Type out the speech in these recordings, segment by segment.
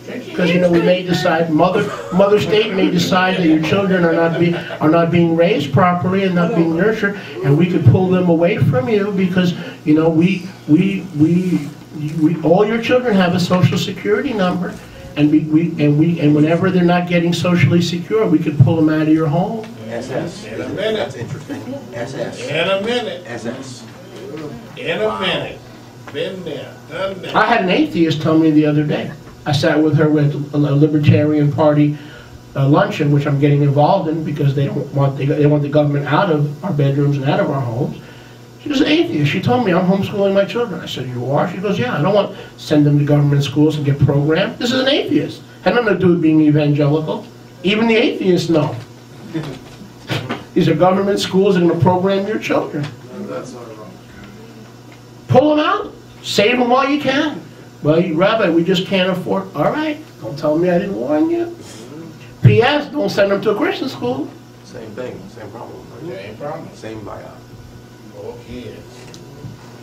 Because, you know, we may decide, Mother State may decide that your children are not being raised properly and not being nurtured, and we could pull them away from you because, you know, all your children have a social security number, and whenever they're not getting socially secure, we could pull them out of your home. SS. In a minute. That's interesting. SS. In a minute. SS. In a minute. Been there, done that. I had an atheist tell me the other day. I sat with her with a Libertarian Party luncheon, which I'm getting involved in because they want the government out of our bedrooms and out of our homes. She was an atheist. She told me, I'm homeschooling my children. I said, you are? She goes, yeah, I don't want to send them to government schools and get programmed. This is an atheist. Had nothing to do with being evangelical. Even the atheists know. These are government schools that are going to program your children. Pull them out. Save them while you can. Well, Rabbi, we just can't afford. All right. Don't tell me I didn't warn you. P.S. Don't send them to a Christian school. Same thing. Same problem. Same problem. Same buyout. Oh, kids.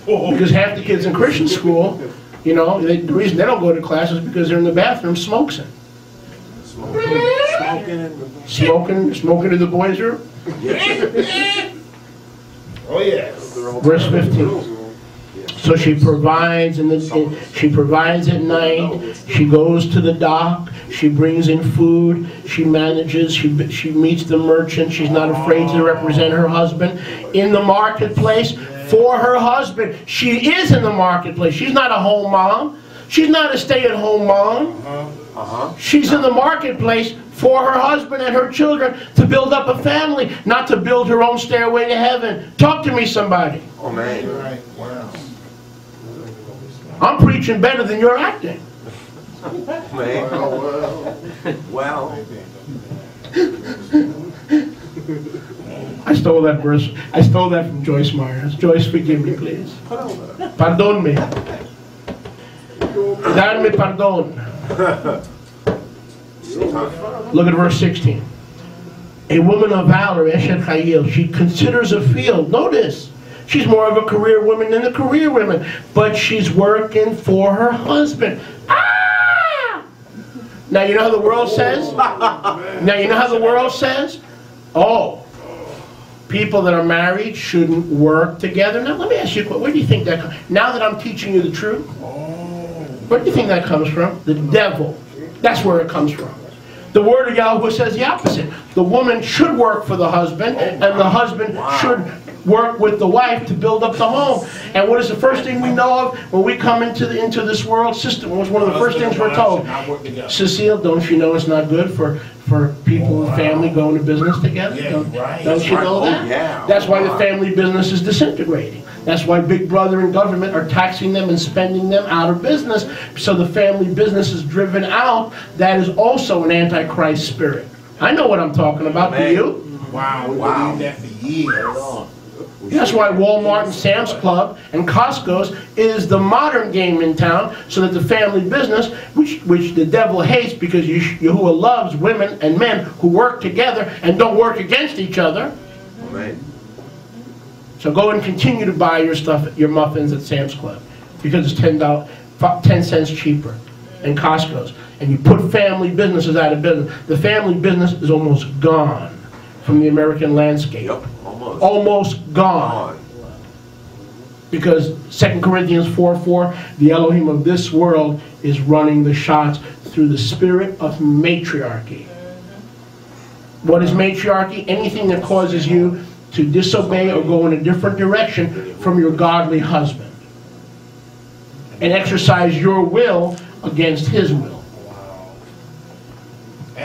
Because half the kids in Christian school, you know, the reason they don't go to class is because they're in the bathroom smoking. Smoking in the boys' room? Yes. Oh, yes. Verse 15. So she provides she provides at night. She goes to the dock. She brings in food. She manages. She meets the merchant. She's not afraid to represent her husband in the marketplace for her husband. She is in the marketplace. She's not a home mom. She's not a stay-at-home mom. She's in the marketplace for her husband and her children to build up a family, not to build her own stairway to heaven. Talk to me, somebody. Oh, man. Right. Wow. I'm preaching better than you're acting. Man. Well. I stole that verse. I stole that from Joyce Myers. Joyce, forgive me, please. Pardon me. Darme pardon. Look at verse 16. A woman of valor, Eshet Chayil, she considers a field. Notice, she's more of a career woman than the career women, but she's working for her husband. Ah! Now you know how the world says? Now you know how the world says? Oh, people that are married shouldn't work together. Now let me ask you a question. Where do you think that comes from? Now that I'm teaching you the truth, where do you think that comes from? The devil. That's where it comes from. The word of Yahweh says the opposite. The woman should work for the husband, and the husband should work with the wife to build up the home. And what is the first thing we know of when we come into this world system? What's one of the first things we're told? Cecile, don't you know it's not good for people and family going to business together? Don't you know that? That's why the family business is disintegrating. That's why Big Brother and government are taxing them and spending them out of business. So the family business is driven out. That is also an antichrist spirit. I know what I'm talking about. Do you? Wow. We've been that for years. That's why Walmart and Sam's Club and Costco's is the modern game in town, so that the family business, which the devil hates because Yahuwah loves women and men who work together and don't work against each other. Amen. So go and continue to buy your stuff, your muffins at Sam's Club, because it's 10 cents cheaper, and Costco's. And you put family businesses out of business. The family business is almost gone from the American landscape. Yep, almost. Almost gone. Because 2 Corinthians 4:4, the Elohim of this world is running the shots through the spirit of matriarchy. What is matriarchy? Anything that causes you to disobey or go in a different direction from your godly husband and exercise your will against his will.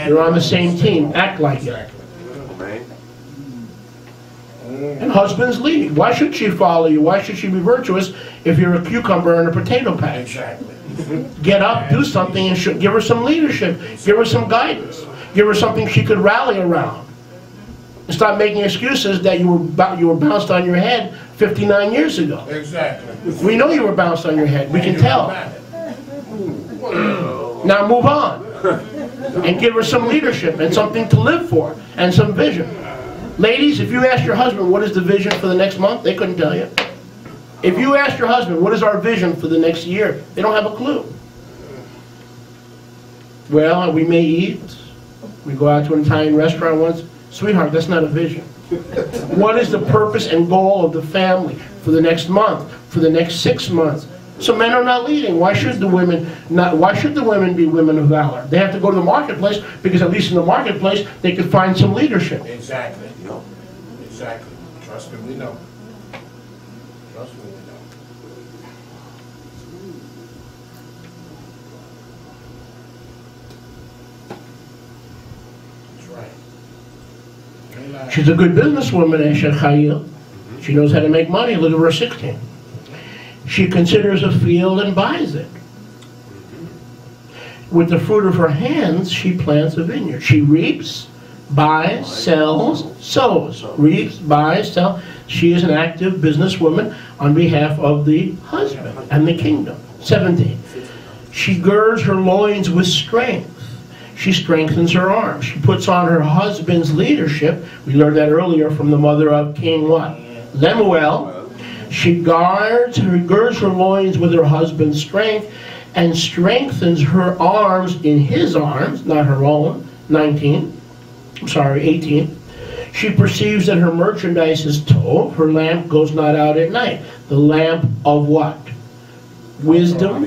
You're on the same team. Act like it. And husbands lead. Why should she follow you? Why should she be virtuous if you're a cucumber in a potato patch? Exactly. Get up, do something, and give her some leadership. Give her some guidance. Give her something she could rally around. And stop making excuses that you were bounced on your head 59 years ago. Exactly. We know you were bounced on your head. We can tell. Now move on. And give her some leadership and something to live for and some vision. Ladies, if you ask your husband what is the vision for the next month, they couldn't tell you. If you ask your husband what is our vision for the next year, they don't have a clue. Well, we may eat. We go out to an Italian restaurant once. Sweetheart, that's not a vision. What is the purpose and goal of the family for the next month, for the next 6 months? So men are not leading. Why should the women not? Why should the women be women of valor? They have to go to the marketplace, because at least in the marketplace they could find some leadership. Exactly. Exactly. Trust me, we know. Trust me, we know. That's right. Ain't lying. She's a good businesswoman, Eshet Chayil. She knows how to make money. Look at verse 16. She considers a field and buys it. With the fruit of her hands, she plants a vineyard. She reaps, buys, sells, sows. Reaps, buys, sells. She is an active businesswoman on behalf of the husband and the kingdom. 17. She girds her loins with strength. She strengthens her arms. She puts on her husband's leadership. We learned that earlier from the mother of King what? Lemuel. She girds her loins with her husband's strength and strengthens her arms in his arms, not her own. 18. She perceives that her merchandise is tov. Her lamp goes not out at night. The lamp of what? Wisdom,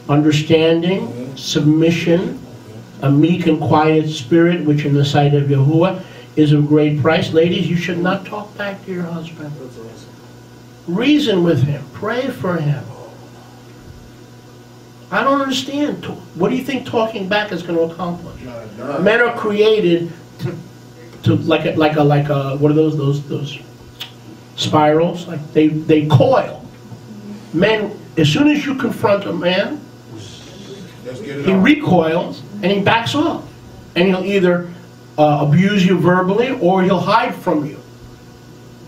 understanding, submission, a meek and quiet spirit, which in the sight of Yahuwah is of great price. Ladies, you should not talk back to your husband. Reason with him. Pray for him. I don't understand. What do you think talking back is going to accomplish? Men are created to like a what are those spirals? Like they coil. Men, as soon as you confront a man, he recoils and he backs off, and he'll either abuse you verbally or he'll hide from you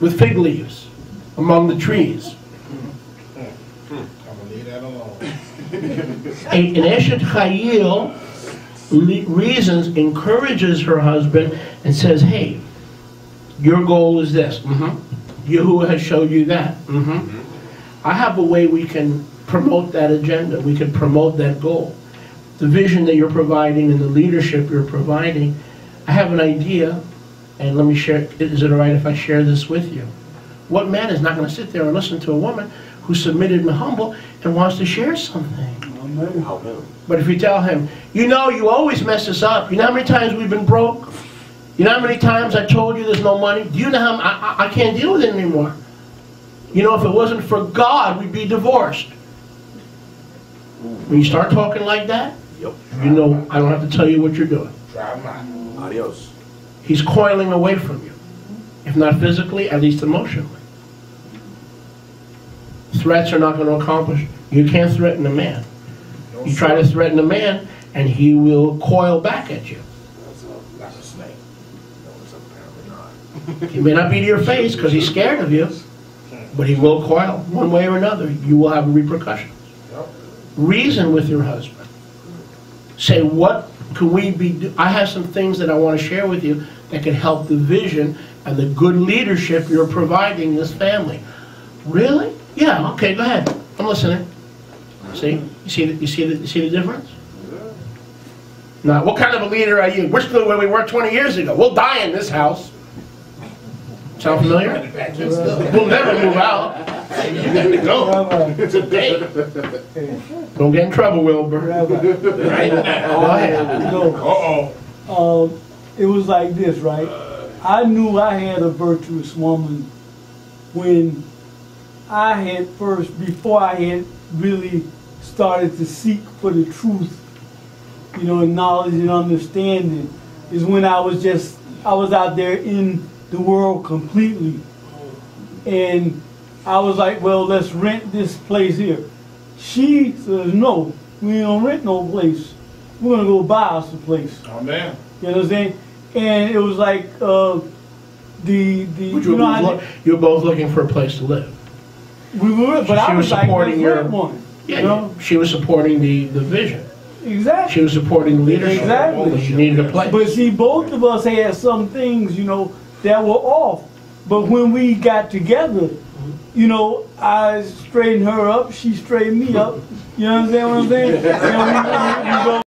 with fig leaves among the trees. I'm gonna leave that alone. An Eshet Chayil reasons, encourages her husband, and says, "Hey, your goal is this. Yahuwah has showed you that. I have a way we can promote that agenda. We can promote that goal. The vision that you're providing and the leadership you're providing. I have an idea, and let me share. Is it all right if I share this with you? What man is not going to sit there and listen to a woman who's submitted and humble and wants to share something? But if you tell him, you know, you always mess us up. You know how many times we've been broke? You know how many times I told you there's no money? Do you know how I can't deal with it anymore? You know, if it wasn't for God, we'd be divorced. When you start talking like that, you know, I don't have to tell you what you're doing. Adios. He's coiling away from you. If not physically, at least emotionally. Threats are not going to accomplish. You can't threaten a man. You try to threaten a man, and he will coil back at you. Like a snake. No, it's apparently not. He may not be to your face because he's scared of you, but he will coil one way or another. You will have repercussions. Reason with your husband. Say, what can we be? I have some things that I want to share with you that can help the vision and the good leadership you're providing this family. Really? Yeah. Okay. Go ahead. I'm listening. See? You see the difference? Now, what kind of a leader are you? We're still where we were 20 years ago. We'll die in this house. Sound familiar? We'll never move out. You got to go today. Don't get in trouble, Wilbur. Right now. Go ahead. It was like this, right? I knew I had a virtuous woman when I had first, before I had really started to seek for the truth, you know, knowledge and understanding, is when I was out there in the world completely. And I was like, well, let's rent this place here. She says, no, we don't rent no place. We're going to go buy us a place. Oh, man. You know what I'm saying? And it was like You're both looking for a place to live. We were, but I was supporting your one. Yeah, you know? She was supporting the vision. Exactly. She was supporting the leadership. Exactly. She needed a place. But see, both of us had some things, you know, that were off. But when we got together, you know, I straightened her up, she straightened me up. You understand what I'm saying? And we go